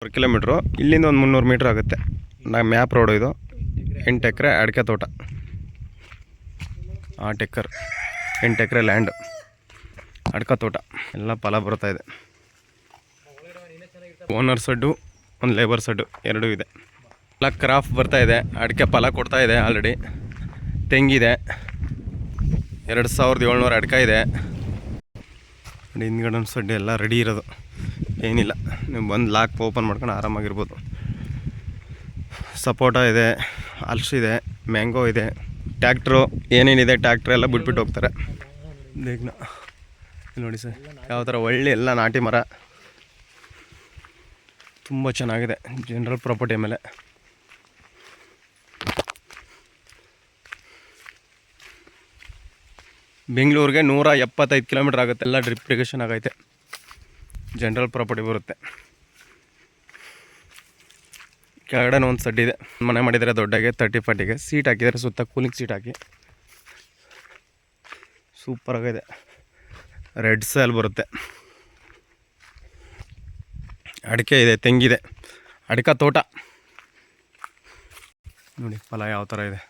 1 kilometre ಇಲ್ಲಿಂದ ಒಂದು 300 metre ಆಗುತ್ತೆ. ಮ್ಯಾಪ್ ರೋಡು ಇದು. 8 ಎಕರೆ ಅಡಿಕೆ ತೋಟ, 8 ಎಕರೆ 8 ಎಕರೆ ಲ್ಯಾಂಡು, ಅಡಿಕೆ ತೋಟ ಎಲ್ಲ ಫಲ ಬರ್ತಾಯಿದೆ. ಓನರ್ ಸಡ್ಡು, ಒಂದು ಲೇಬರ್ ಸಡ್ಡು ಎರಡೂ ಇದೆ. ಎಲ್ಲ ಕ್ರಾಫ್ ಬರ್ತಾಯಿದೆ. ಅಡಿಕೆ ಫಲ ಕೊಡ್ತಾಯಿದೆ. ಆಲ್ರೆಡಿ ತೆಂಗಿದೆ. 2700 ಅಡಿಕೆ ಇದೆ. ಹಿಂದ್ಗಡೆ ಸಡ್ಡು ಎಲ್ಲ ರೆಡಿ ಇರೋದು, ಏನಿಲ್ಲ. ನೀವು ಬಂದು ಲಾಕ್ ಓಪನ್ ಮಾಡ್ಕೊಂಡು ಆರಾಮಾಗಿರ್ಬೋದು. ಸಪೋಟ ಇದೆ, ಹಲ್ಸಿದೆ, ಮ್ಯಾಂಗೋ ಇದೆ. ಟ್ಯಾಕ್ಟ್ರು ಏನೇನಿದೆ ಟ್ಯಾಕ್ಟ್ರ್ ಎಲ್ಲ ಬಿಟ್ಬಿಟ್ಟು ಹೋಗ್ತಾರೆ. ಬೇಗನ ನೋಡಿ ಸರ್, ಯಾವ ಥರ ಒಳ್ಳೆ ಎಲ್ಲ ನಾಟಿ ಮರ, ತುಂಬ ಚೆನ್ನಾಗಿದೆ. ಜನರಲ್ ಪ್ರಾಪರ್ಟಿ ಮೇಲೆ ಬೆಂಗಳೂರಿಗೆ 175 ಕಿಲೋಮೀಟ್ರ್ ಆಗುತ್ತೆ. ಎಲ್ಲ ಡ್ರಿಪ್ ಇರಿಗೇಷನ್ ಆಗೈತೆ. ಜನರಲ್ ಪ್ರಾಪರ್ಟಿ ಬರುತ್ತೆ. ಕೆಳಗಡೆ ಒಂದು ಸಡ್ಡಿ ಇದೆ. ಮನೆ ಮಾಡಿದರೆ ದೊಡ್ಡಗೆ 30-40ಗೆ ಸೀಟ್ ಹಾಕಿದ್ದಾರೆ. ಸುತ್ತ ಕೂಲಿಂಗ್ ಸೀಟ್ ಹಾಕಿ ಸೂಪರಾಗಿದೆ. ರೆಡ್ ಸ್ಯಾಲ್ ಬರುತ್ತೆ. ಅಡಿಕೆ ಇದೆ, ತೆಂಗಿದೆ, ಅಡಿಕೆ ತೋಟ ನೋಡಿ. ಫಲ ಯಾವ ಥರ ಇದೆ,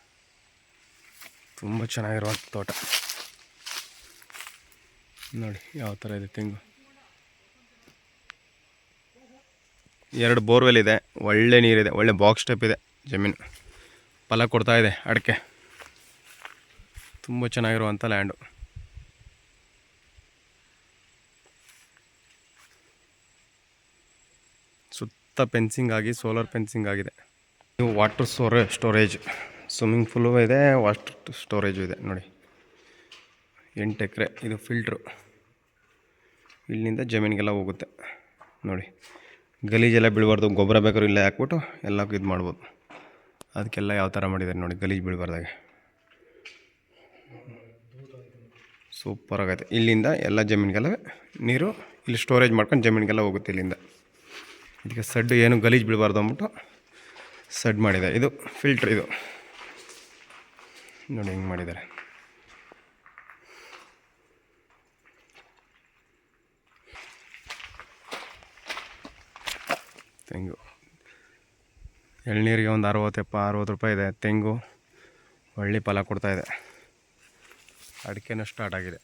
ತುಂಬ ಚೆನ್ನಾಗಿರುವಂಥ ತೋಟ ನೋಡಿ. ಯಾವ ಥರ ಇದೆ ತೆಂಗು. 2 ಬೋರ್ವೆಲ್ ಇದೆ. ಒಳ್ಳೆ ನೀರಿದೆ. ಒಳ್ಳೆ ಬಾಕ್ಸ್ ಟೈಪ್ ಇದೆ ಜಮೀನು. ಫಲ ಕೊಡ್ತಾ ಇದೆ ಅಡಿಕೆ. ತುಂಬ ಚೆನ್ನಾಗಿರುವಂಥ ಲ್ಯಾಂಡು. ಸುತ್ತ ಫೆನ್ಸಿಂಗ್ ಆಗಿ ಸೋಲಾರ್ ಫೆನ್ಸಿಂಗ್ ಆಗಿದೆ. ಇದು ವಾಟರ್ ಸ್ಟೋರೇಜ್, ಸ್ವಿಮ್ಮಿಂಗ್ ಪೂಲು ಇದೆ, ವಾಟರ್ ಸ್ಟೋರೇಜು ಇದೆ ನೋಡಿ. 8 ಎಕರೆ. ಇದು ಫಿಲ್ಟ್ರು ಇಲ್ಲಿಂದ ಜಮೀನಿಗೆಲ್ಲ ಹೋಗುತ್ತೆ ನೋಡಿ. ಗಲೀಜೆಲ್ಲ ಬೀಳಬಾರ್ದು. ಗೊಬ್ಬರ ಬೇಕಾದ್ರೂ ಇಲ್ಲೇ ಹಾಕ್ಬಿಟ್ಟು ಎಲ್ಲಕ್ಕೂ ಇದು ಮಾಡ್ಬೋದು. ಅದಕ್ಕೆಲ್ಲ ಯಾವ ಥರ ಮಾಡಿದ್ದಾರೆ ನೋಡಿ, ಗಲೀಜು ಬೀಳಬಾರ್ದಾಗೆ. ಸೂಪರಾಗೈತೆ. ಇಲ್ಲಿಂದ ಎಲ್ಲ ಜಮೀನಿಗೆಲ್ಲ ನೀರು ಇಲ್ಲಿ ಸ್ಟೋರೇಜ್ ಮಾಡ್ಕೊಂಡು ಜಮೀನಿಗೆಲ್ಲ ಹೋಗುತ್ತೆ ಇಲ್ಲಿಂದ. ಇದಕ್ಕೆ ಸಡ್ಡು ಏನು ಗಲೀಜು ಬೀಳಬಾರ್ದು ಅಂದ್ಬಿಟ್ಟು ಸಡ್ ಮಾಡಿದ್ದಾರೆ. ಇದು ಫಿಲ್ಟ್ರ್. ಇದು ನೋಡಿ ಹೆಂಗೆ ಮಾಡಿದ್ದಾರೆ. ತೆಂಗು ಎಳ್ನೀರಿಗೆ ಒಂದು 60 ರೂಪಾಯಿ ಇದೆ. ತೆಂಗು ಒಳ್ಳೆ ಫಲ ಕೊಡ್ತಾಯಿದೆ. ಅಡಿಕೆನೂ ಸ್ಟಾರ್ಟ್ ಆಗಿದೆ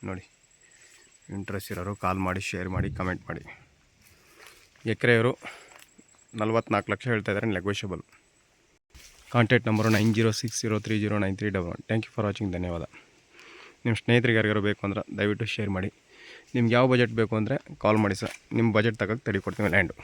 ನೋಡಿ. ಇಂಟ್ರೆಸ್ಟ್ ಇರೋರು ಕಾಲ್ ಮಾಡಿ, ಶೇರ್ ಮಾಡಿ, ಕಮೆಂಟ್ ಮಾಡಿ. ಎಕರೆಯವರು 44 ಲಕ್ಷ ಹೇಳ್ತಾಯಿದ್ದಾರೆ. Negotiable. Contact number 9060309311. Thank you for watching. ಧನ್ಯವಾದ. ನಿಮ್ಮ ಸ್ನೇಹಿತರಿಗೆ ಯಾರಿಗಾರು ಬೇಕು ಅಂದ್ರೆ ದಯವಿಟ್ಟು ಶೇರ್ ಮಾಡಿ. ನಿಮ್ಗೆ ಯಾವ ಬಜೆಟ್ ಬೇಕು ಅಂದರೆ ಕಾಲ್ ಮಾಡಿ ಸರ್. ನಿಮ್ಮ ಬಜೆಟ್ ತಗೋಕ್ಕೆ ಕೊಡ್ತೀವಿ ಲ್ಯಾಂಡು.